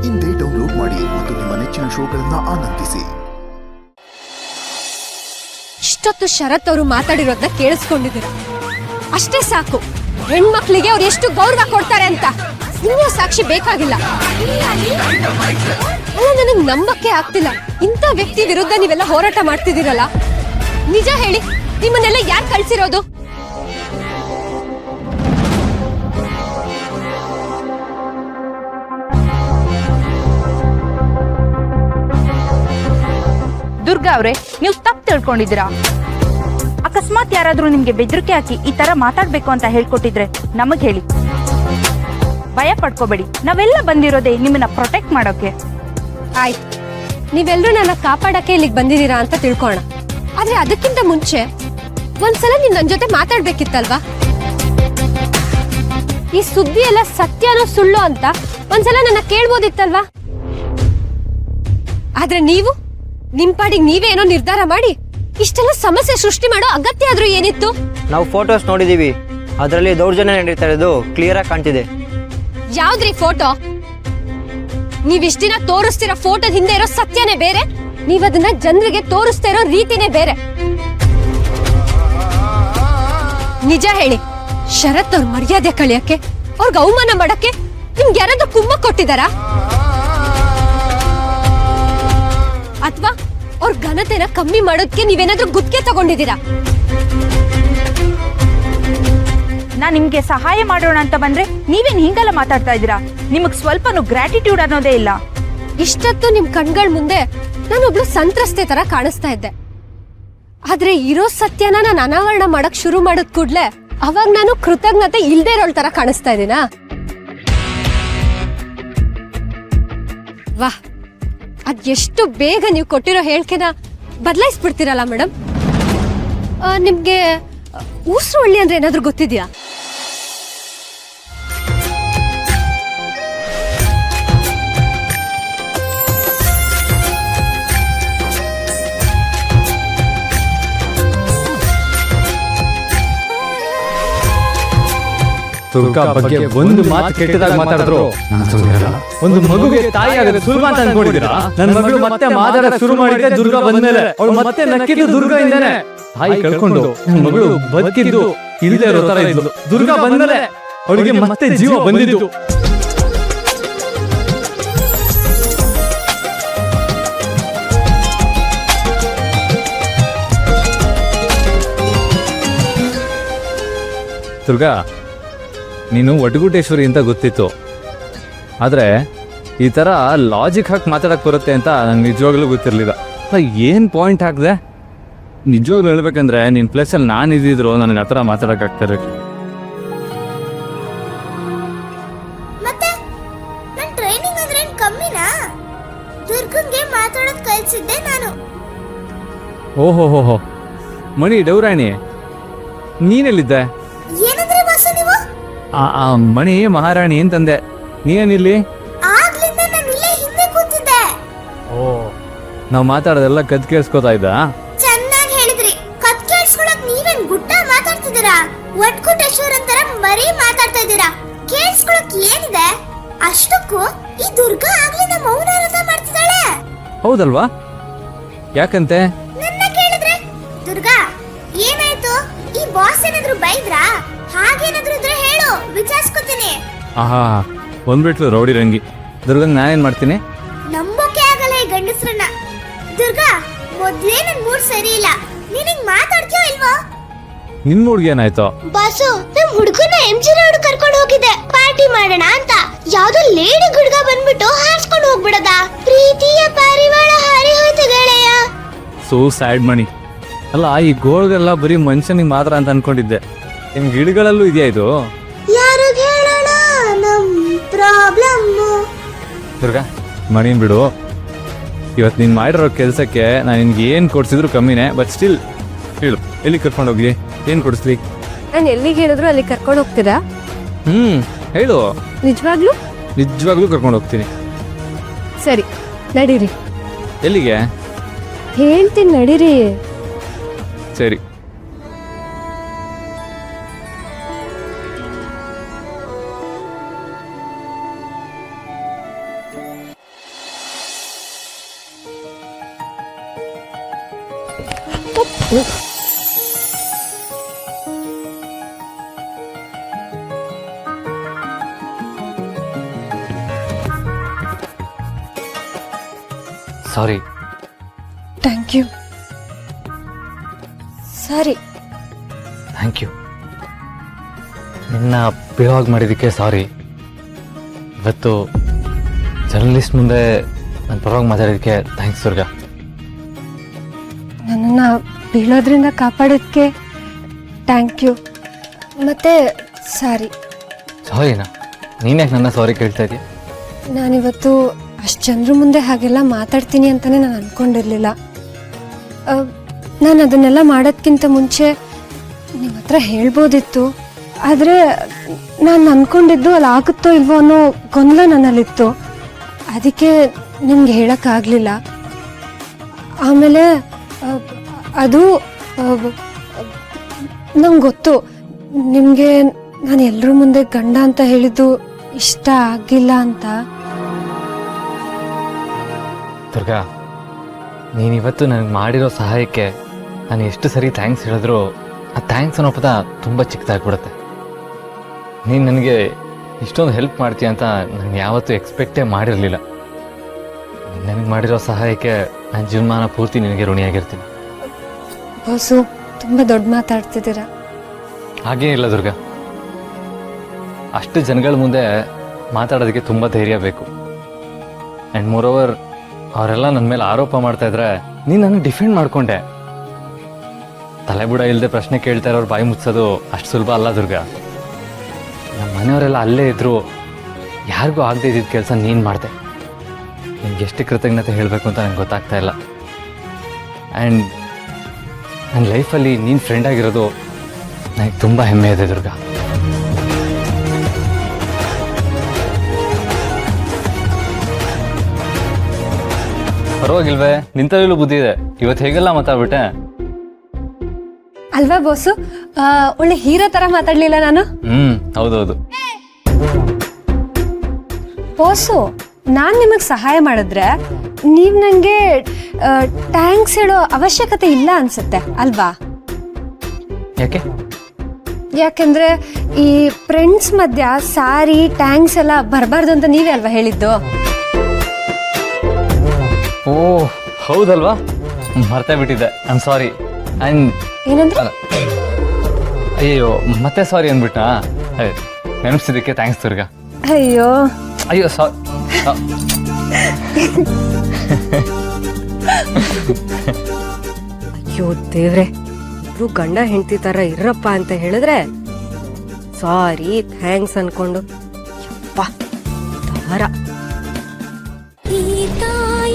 ಇಂದೇ ಡೌನ್ಲೋಡ್ ಮಾಡಿ ಮತ್ತು ನಿಮ್ಮ ನೆಚ್ಚಿನ ಶೋಗಳನ್ನ ಆನಂದಿಸಿ. ಇಷ್ಟೊತ್ತು ಶರತ್ ಅವರು ಮಾತಾಡಿರೋದನ್ನ ಕೇಳಿಸ್ಕೊಂಡಿದ್ದೀರ, ಅಷ್ಟೇ ಸಾಕು. ಹೆಣ್ಮಕ್ಳಿಗೆ ಅವ್ರು ಎಷ್ಟು ಗೌರವ ಕೊಡ್ತಾರೆ ಅಂತ ಇನ್ನೂ ಸಾಕ್ಷಿ ಬೇಕಾಗಿಲ್ಲ. ನನಗೆ ನಂಬಕ್ಕೆ ಆಗ್ತಿಲ್ಲ, ಇಂಥ ವ್ಯಕ್ತಿ ವಿರುದ್ಧ ನೀವೆಲ್ಲ ಹೋರಾಟ ಮಾಡ್ತಿದ್ದೀರಲ್ಲ. ನಿಜ ಹೇಳಿ, ನಿಮ್ಮನ್ನೆಲ್ಲ ಯಾರು ಕಳ್ಸಿರೋದು? ದುರ್ಗಾ ಅವ್ರೆ, ನೀವು ತಪ್ಪು ತಿಳ್ಕೊಂಡಿದ್ದೀರಾ. ಅಕಸ್ಮಾತ್ ಯಾರಾದ್ರೂ ನಿಮ್ಗೆ ಬೆದರಿಕೆ ಹಾಕಿ ಈ ತರ ಮಾತಾಡ್ಬೇಕು ಅಂತ ಹೇಳ್ಕೊಟ್ಟಿದ್ರೆ ನಮಗ್ ಹೇಳಿ. ಭಯ ಪಡ್ಕೋಬೇಡಿ, ನಾವೆಲ್ಲ ಬಂದಿರೋದೇ ನಿಮ್ಮನ್ನ ಪ್ರೊಟೆಕ್ಟ್ ಮಾಡೋಕೆ. ಆಯ್ತು, ನೀವೆಲ್ಲರೂ ನನ್ನ ಕಾಪಾಡಕ್ಕೆ ಇಲ್ಲಿಗೆ ಬಂದಿದ್ದೀರಾ ಅಂತ ತಿಳ್ಕೋಣ. ಆದ್ರೆ ಅದಕ್ಕಿಂತ ಮುಂಚೆ ಒಂದ್ಸಲ ನೀವ್ ನನ್ ಜೊತೆ ಮಾತಾಡ್ಬೇಕಿತ್ತಲ್ವಾ? ಈ ಸುದ್ದಿ ಎಲ್ಲ ಸತ್ಯನೋ ಸುಳ್ಳು ಅಂತ ಒಂದ್ಸಲ ನನ್ನ ಕೇಳ್ಬೋದಿತ್ತಲ್ವಾ? ಆದ್ರೆ ನೀವು ನಿಮ್ ಪಾಡಿಗೆ ನೀವೇ ಏನೋ ನಿರ್ಧಾರ ಮಾಡಿ ಇಷ್ಟೆಲ್ಲ ಸಮಸ್ಯೆ ಸೃಷ್ಟಿ ಮಾಡೋ ಅಗತ್ಯ ಆದ್ರೂ ಏನಿತ್ತು? ನಾವು ಫೋಟೋಸ್ ನೋಡಿದೀವಿ, ಅದರಲ್ಲಿ ದೌರ್ಜನ್ಯ ನಡೀತಾ ಇರೋದು ಕ್ಲಿಯರ್ ಆಗಿ ಕಾಣ್ತಿದೆ. ಯಾವ್ದ್ರಿ ಫೋಟೋ? ನೀವಿಷ್ಟ ದಿನ ತೋರಿಸ್ತಿರೋ ಫೋಟೋದ ಹಿಂದೆ ಇರೋ ಸತ್ಯನೇ ಬೇರೆ, ನೀವದನ್ನ ಜನರಿಗೆ ತೋರಿಸ್ತಾ ಇರೋ ರೀತಿನೇ ಬೇರೆ. ನಿಜ ಹೇಳಿ, ಶರತ್ ಅವ್ರ ಮರ್ಯಾದೆ ಕಳಿಯಕ್ಕೆ, ಅವ್ರಿಗೆ ಅವಮಾನ ಮಾಡಕ್ಕೆ ನಿಮ್ಗೆ ಯಾರಾದ್ರೂ ಕುಮ್ಮಕ್ ಕೊಟ್ಟಿದಾರಾ? ಅಥವಾ ಅವ್ರ ಘನತೆನ ಕಮ್ಮಿ ಮಾಡೋದಕ್ಕೆ ನೀವೇನಾದ್ರೂ ಗುತ್ತಿಗೆ ತಗೊಂಡಿದ್ದೀರಾ? ನಾ ನಿಮ್ಗೆ ಸಹಾಯ ಮಾಡೋಣ ಅಂತ ಬಂದ್ರೆ ನೀವೇನ್ ಹಿಂಗೆಲ್ಲ ಮಾತಾಡ್ತಾ ಇದ್ದೀರಾ? ನಿಮಗ್ ಸ್ವಲ್ಪನೂ ಗ್ರಾಟಿಟ್ಯೂಡ್ ಅನ್ನೋದೇ ಇಲ್ಲ. ಇಷ್ಟೊತ್ತು ನಿಮ್ ಕಣ್ಗಳ ಮುಂದೆ ನಾನೊಬ್ಳು ಸಂತ್ರಸ್ತೆ ತರ ಕಾಣಿಸ್ತಾ ಇದ್ದೆ. ಆದ್ರೆ ಇರೋ ಸತ್ಯನ ನಾನು ಅನಾವರಣ ಮಾಡಕ್ ಶುರು ಮಾಡದ್ ಕೂಡ್ಲೆ ಅವಾಗ ನಾನು ಕೃತಜ್ಞತೆ ಇಲ್ದೇ ಇರೋಳ್ ತರ ಕಾಣಿಸ್ತಾ ಇದ್ದೀನಾ? ವಾಹ್, ಅದ್ ಎಷ್ಟು ಬೇಗ ನೀವು ಕೊಟ್ಟಿರೋ ಹೇಳಿಕೆನ ಬದಲಾಯಿಸ್ಬಿಡ್ತೀರಲ್ಲ ಮೇಡಮ್. ನಿಮ್ಗೆ ಊಸುವಳ್ಳಿ ಅಂದ್ರೆ ಏನಾದ್ರೂ ಗೊತ್ತಿದ್ಯಾ? ದುರ್ಗಾ ಬಗ್ಗೆ ಒಂದು ಮಾತು ಕೆಟ್ಟದಾಗ ಮಾತಾಡಿದ್ರು ಒಂದು ಮಗುಗೆ ತಾಯಿ ಆಗೋದು ಸುಲಭ ಅಂತ ಅನ್ಕೊಂಡಿದ್ದೀರಾ? ನನ್ನ ಮಗಳು ಮತ್ತೆ ಮಾತಾಡಕ್ ಶುರು ಮಾಡಿದ್ರೆ ದುರ್ಗಾ ಬಂದ್ಮೇಲೆ ಅವಳು ಮತ್ತೆ ನಕ್ಕಿದ್ದು ದುರ್ಗಾ ಇಂದಾನೆ. ತಾಯಿ ಕಳ್ಕೊಂಡು ನನ್ನ ಮಗಳು ಬದುಕಿದ್ದು ಇಲ್ಲದೆ ಇರೋ ತರ ಇದ್ಲು. ದುರ್ಗಾ ಬಂದ್ಮೇಲೆ ಅವಳಿಗೆ ಮತ್ತೆ ಜೀವ ಬಂದಿದ್ದು. ದುರ್ಗಾ, ನೀನು ಒಟಗುಟೇಶ್ವರಿ ಅಂತ ಗೊತ್ತಿತ್ತು, ಆದರೆ ಈ ಥರ ಲಾಜಿಕ್ ಹಾಕಿ ಮಾತಾಡಕ್ಕೆ ಬರುತ್ತೆ ಅಂತ ನಂಗೆ ನಿಜವಾಗ್ಲೂ ಗೊತ್ತಿರಲಿಲ್ಲ. ಏನು ಪಾಯಿಂಟ್ ಹಾಕಿದೆ? ನಿಜವಾಗ್ಲೂ ಹೇಳ್ಬೇಕಂದ್ರೆ ನಿನ್ನ ಪ್ಲೇಸಲ್ಲಿ ನಾನು ಇದ್ದಿದ್ರು ನನಗೆ ಆ ಥರ ಮಾತಾಡೋಕ್ಕಾಗ್ತಾರೆ. ಮತ್ತೆ ನನ್ನ ಟ್ರೈನಿಂಗ್ ಅಂದ್ರೆ ಕಮ್ಮಿನಾ? ದುರ್ಗಂಗೆ ಮಾತಾಡೋದು ಕಲಿಸಿದ್ದೆ ನಾನು. ಓಹೋ ಮಣಿ ಡೌರಾಣಿ, ನೀನೆಲ್ಲಿದ್ದೆ? ಏನಂದ್ರೆ ಬಾಸು ನೀವು? ಮಣಿ ಮಹಾರಾಣಿ ಅಂತಂದೆ, ನೀನೇನಿಲ್ಲಿ? ಆಗ್ಲಿಂದ ನಾನು ಇಲ್ಲೇ ಹಿಂದೆ ಕೂತಿದ್ದೆ. ನಾವು ಮಾತಾಡೋದೆಲ್ಲ ಕದ್ ಕೇಳಿಸ್ಕೊತಾ ಇದ್ದ? ಚೆನ್ನಾಗಿ ಹೇಳಿದ್ರಿ. ಕತ್ ಕೇಳಿಸ್ಕೊಳಕ್ ನೀವೇನ್ ಗುಟ್ಟ ಮಾತಾಡ್ತಿದ್ದೀರಾ? ಒಟ್ಕುಟೇಶ್ವರ ತರ ಮರಿ ಮಾತಾಡ್ತಾ ಇದ್ದೀರಾ. ಕೇಳಿಸ್ಕೊಳಕ್ ಏನಿದೆ? ಅಷ್ಟಕ್ಕೂ ಈ ದುರ್ಗಾ ಆಗ್ಲಿಂದ ಮೌನ ವ್ರತ ಮಾಡ್ತಿದ್ದಾಳೆ. ಹೌದಲ್ವಾ? ಯಾಕಂತೆ? ನನ್ನ ಕೇಳಿದ್ರೆ ದುರ್ಗಾ ಏನಾಯ್ತು? ಈ ಬಾಸ್ ಏನಾದ್ರು ಬೈದ್ರಾ? ಹಾಗೇನಾದ್ರೂ ಇದ್ರೆ ಹೇಳು, ವಿಚಾರಿಸ್ಕೊತೀನಿ. ಬಂದ್ಬಿಟ್ಲು ರೌಡಿ ರಂಗಿ. ದುರ್ಗಂಗ್ ನಾನೇನ್ ಮಾಡ್ತೀನಿ? ನಂಬೋಕೆ ಆಗಲ್ಲ ಈ ಗಂಡಸ್ರನ್ನ. ದುರ್ಗಾ, ಮೊದ್ಲೇ ನನ್ ಮೂಡ್ ಸರಿ ಇಲ್ಲ. ನೀನ್ ಹಿಂಗ್ ಮಾತಾಡ್ತೀಯೋ ಇಲ್ವೋ? ನಿನ್ ಮೂಡ್ಗೆ ಏನಾಯ್ತು? ಬಾಸು, ನಮ್ ಹುಡುಗನ MG ರೋಡ್ ಕರ್ಕೊಂಡು ಹೋಗಿದ್ದೆ ಪಾರ್ಟಿ ಮಾಡೋಣ ಅಂತ. ಯಾವ್ದೋ ಲೇಡಿ ಹುಡುಗ ಬಂದ್ಬಿಟ್ಟು ಹಾರಿಸ್ಕೊಂಡು ಹೋಗ್ಬಿಡದ. ಪ್ರೀತಿಯ ಪಾರಿವಾಳ ಹಾರಿ ಹೋಯ್ತು ಗೆಳೆಯ. ಸೋ ಸ್ಯಾಡ್ ಮಣಿ. ಅಲ್ಲ, ಈ ಗೋಳ್ಗೆಲ್ಲ ಬರೀ ಮನುಷ್ಯನಿಗೆ ಮಾತ್ರ ಅಂತ ಅನ್ಕೊಂಡಿದ್ದೆ. ನಿಮ್ ಗಿಡಗಳಲ್ಲೂ ಇದೆಯಾ ಇದು? ಯಾರು ಹೇಳೋಣ ನಮ್ ಪ್ರಾಬ್ಲಮ್. ದುರ್ಗಾ, ಮಣಿನ್ ಬಿಡು. ಇವತ್ತು ನೀನು ಮಾಡಿರೋ ಕೆಲಸಕ್ಕೆ ನಾನು ನಿನ್ಗೆ ಏನು ಕೊಡ್ಸಿದ್ರು ಕಮ್ಮಿನೇ. ಬಟ್ ಸ್ಟಿಲ್ ಹೇಳು, ಎಲ್ಲಿ ಕರ್ಕೊಂಡು ಹೋಗಿ? ಏನು ಕೊಡಿಸ್ಲಿ? ನಾನು ಎಲ್ಲಿಗೆ ಹೇಳಿದ್ರು ಅಲ್ಲಿ ಕರ್ಕೊಂಡು ಹೋಗ್ತೀರಾ? ಹೇಳು. ನಿಜವಾಗ್ಲೂ? ನಿಜವಾಗ್ಲೂ ಕರ್ಕೊಂಡು ಹೋಗ್ತೀನಿ. ಸರಿ, ನಡೀರಿ. ಎಲ್ಲಿಗೆ? ಹೇಳ್ತೀನಿ, ನಡೀರಿ. ಸರಿ. ಇದು ಸಾರಿ. Thank you. ಸರಿ. Thank you. ನಿನ್ನ ಬೀಳವಾಗಿ ಮಾಡಿದ್ದಕ್ಕೆ ಸಾರಿ. ಇವತ್ತು ಜರ್ನಲಿಸ್ಟ್ ಮುಂದೆ ನನ್ನ ಪರವಾಗಿ ಮಾತಾಡೋದಕ್ಕೆ ಥ್ಯಾಂಕ್ಸ್ ದುರ್ಗಾ. ನನ್ನನ್ನು ಬೀಳೋದ್ರಿಂದ ಕಾಪಾಡೋದಕ್ಕೆ ಥ್ಯಾಂಕ್ ಯು. ಮತ್ತೆ ಸಾರಿ. ಸಾರಿನಾ? ನೀನ್ಯಾಕೆ ನನ್ನ ಸಾರಿ ಕೇಳ್ತಾ ಇದೀಯ? ನಾನಿವತ್ತು ಅಷ್ಟು ಜನರ ಮುಂದೆ ಹಾಗೆಲ್ಲ ಮಾತಾಡ್ತೀನಿ ಅಂತಲೇ ನಾನು ಅಂದ್ಕೊಂಡಿರಲಿಲ್ಲ. ನಾನು ಅದನ್ನೆಲ್ಲ ಮಾಡೋದಕ್ಕಿಂತ ಮುಂಚೆ ನಿಮ್ಮ ಹತ್ರ ಹೇಳ್ಬೋದಿತ್ತು. ಆದರೆ ನಾನು ಅಂದ್ಕೊಂಡಿದ್ದು ಅಲ್ಲಿ ಆಗುತ್ತೋ ಇಲ್ವೋ ಅನ್ನೋ ಗೊಂದಲ ನನ್ನಲ್ಲಿತ್ತು. ಅದಕ್ಕೆ ನಿಮ್ಗೆ ಹೇಳೋಕ್ಕಾಗಲಿಲ್ಲ. ಆಮೇಲೆ ಅದು ನಂಗೆ ಗೊತ್ತು ನಿಮಗೆ ನಾನು ಎಲ್ಲರ ಮುಂದೆ ಗಂಡ ಅಂತ ಹೇಳಿದ್ದು ಇಷ್ಟ ಆಗಿಲ್ಲ ಅಂತ. ದುರ್ಗಾ, ನೀನಿವತ್ತು ನನಗೆ ಮಾಡಿರೋ ಸಹಾಯಕ್ಕೆ ನಾನು ಎಷ್ಟು ಸರಿ ಥ್ಯಾಂಕ್ಸ್ ಹೇಳಿದ್ರು ಆ ಥ್ಯಾಂಕ್ಸ್ ಅನ್ನೋ ಪದ ತುಂಬ ಚಿಕ್ಕದಾಗ್ಬಿಡುತ್ತೆ. ನೀನು ನನಗೆ ಇಷ್ಟೊಂದು ಹೆಲ್ಪ್ ಮಾಡ್ತೀಯ ಅಂತ ನಾನು ಯಾವತ್ತೂ ಎಕ್ಸ್ಪೆಕ್ಟೇ ಮಾಡಿರಲಿಲ್ಲ. ನನಗೆ ಮಾಡಿರೋ ಸಹಾಯಕ್ಕೆ ನಾನು ಜೀವಮಾನ ಪೂರ್ತಿ ನಿನಗೆ ಋಣಿಯಾಗಿರ್ತೀನಿ. ಬಾಸು, ತುಂಬ ದೊಡ್ಡ ಮಾತಾಡ್ತಿದ್ದೀರಾ. ಹಾಗೇನಿಲ್ಲ ದುರ್ಗಾ, ಅಷ್ಟು ಜನಗಳ ಮುಂದೆ ಮಾತಾಡೋದಕ್ಕೆ ತುಂಬ ಧೈರ್ಯ ಬೇಕು. ಆ್ಯಂಡ್ ಮೋರೋವರ್ ಅವರೆಲ್ಲ ನನ್ನ ಮೇಲೆ ಆರೋಪ ಮಾಡ್ತಾ ಇದ್ರೆ ನೀನು ನನಗೆ ಡಿಫೆಂಡ್ ಮಾಡಿಕೊಂಡೆ. ತಲೆಬುಡ ಇಲ್ಲದೆ ಪ್ರಶ್ನೆ ಕೇಳ್ತಾ ಇರೋರು ಬಾಯಿ ಮುಚ್ಚೋದು ಅಷ್ಟು ಸುಲಭ ಅಲ್ಲ ದುರ್ಗಾ. ನಮ್ಮ ಮನೆಯವರೆಲ್ಲ ಅಲ್ಲೇ ಇದ್ದರು, ಯಾರಿಗೂ ಆಗದೆ ಇದ್ದಿದ್ದ ಕೆಲಸ ನೀನು ಮಾಡಿದೆ. ನಿನ್ಗೆ ಎಷ್ಟು ಕೃತಜ್ಞತೆ ಹೇಳಬೇಕು ಅಂತ ನಂಗೆ ಗೊತ್ತಾಗ್ತಾ ಇಲ್ಲ. ಆ್ಯಂಡ್ ನನ್ನ ಲೈಫಲ್ಲಿ ನೀನು ಫ್ರೆಂಡ್ ಆಗಿರೋದು ನನಗೆ ತುಂಬ ಹೆಮ್ಮೆ ಇದೆ ದುರ್ಗಾ. ಪರವಾಗಿಲ್ವೇ, ನಿಂತಲ್ಲೂ ಬುದ್ಧಿ ಇದೆ. ಇವತ್ತು ಹೇಗೆಲ್ಲ ಮಾತಾಡ್ಬಿಟ್ಟೆ ಅಲ್ವಾ ಬಾಸು? ಒಳ್ಳೆ ಹೀರೋ ಥರ ಮಾತಾಡಲಿಲ್ಲ ನಾನು? ಹೌದೌದು. ಬಾಸು, ನಾನು ನಿಮಗೆ ಸಹಾಯ ಮಾಡಿದ್ರೆ ನೀವು ನನಗೆ ಥ್ಯಾಂಕ್ಸ್ ಹೇಳೋ ಅವಶ್ಯಕತೆ ಇಲ್ಲ ಅನ್ಸುತ್ತೆ ಅಲ್ವಾ? ಯಾಕೆ? ಯಾಕೆಂದ್ರೆ ಈ ಫ್ರೆಂಡ್ಸ್ ಮಧ್ಯ ಸಾರಿ ಥ್ಯಾಂಕ್ಸ್ ಎಲ್ಲ ಬರಬಾರ್ದು ಅಂತ ನೀವೇ ಅಲ್ವಾ ಹೇಳಿದ್ದು? ಓ ಹೌದಲ್ವಾ, ಮರ್ತೇ ಬಿಟ್ಟಿದ್ದೆ. I am sorry. ಆ್ಯಂಡ್ ಏನಂದ್ರೆ? ಅಯ್ಯೋ ಮತ್ತೆ ಸಾರಿ ಅಂದ್ಬಿಟ್ನಾ? ನೆನಪಿಸಿದ್ದಕ್ಕೆ ಥ್ಯಾಂಕ್ಸ್ ದುರ್ಗಾ. ಅಯ್ಯೋ ಅಯ್ಯೋ ಅಯ್ಯೋ ದೇವ್ರೆ, ಇಬ್ರು ಗಂಡ ಹೆಂಡತಿ ಥರ ಇರಪ್ಪ ಅಂತ ಹೇಳಿದ್ರೆ ಸಾರಿ ಥ್ಯಾಂಕ್ಸ್ ಅನ್ಕೊಂಡು ಯಪ್ಪ ದಾರ. ಈ ತಾಯಿ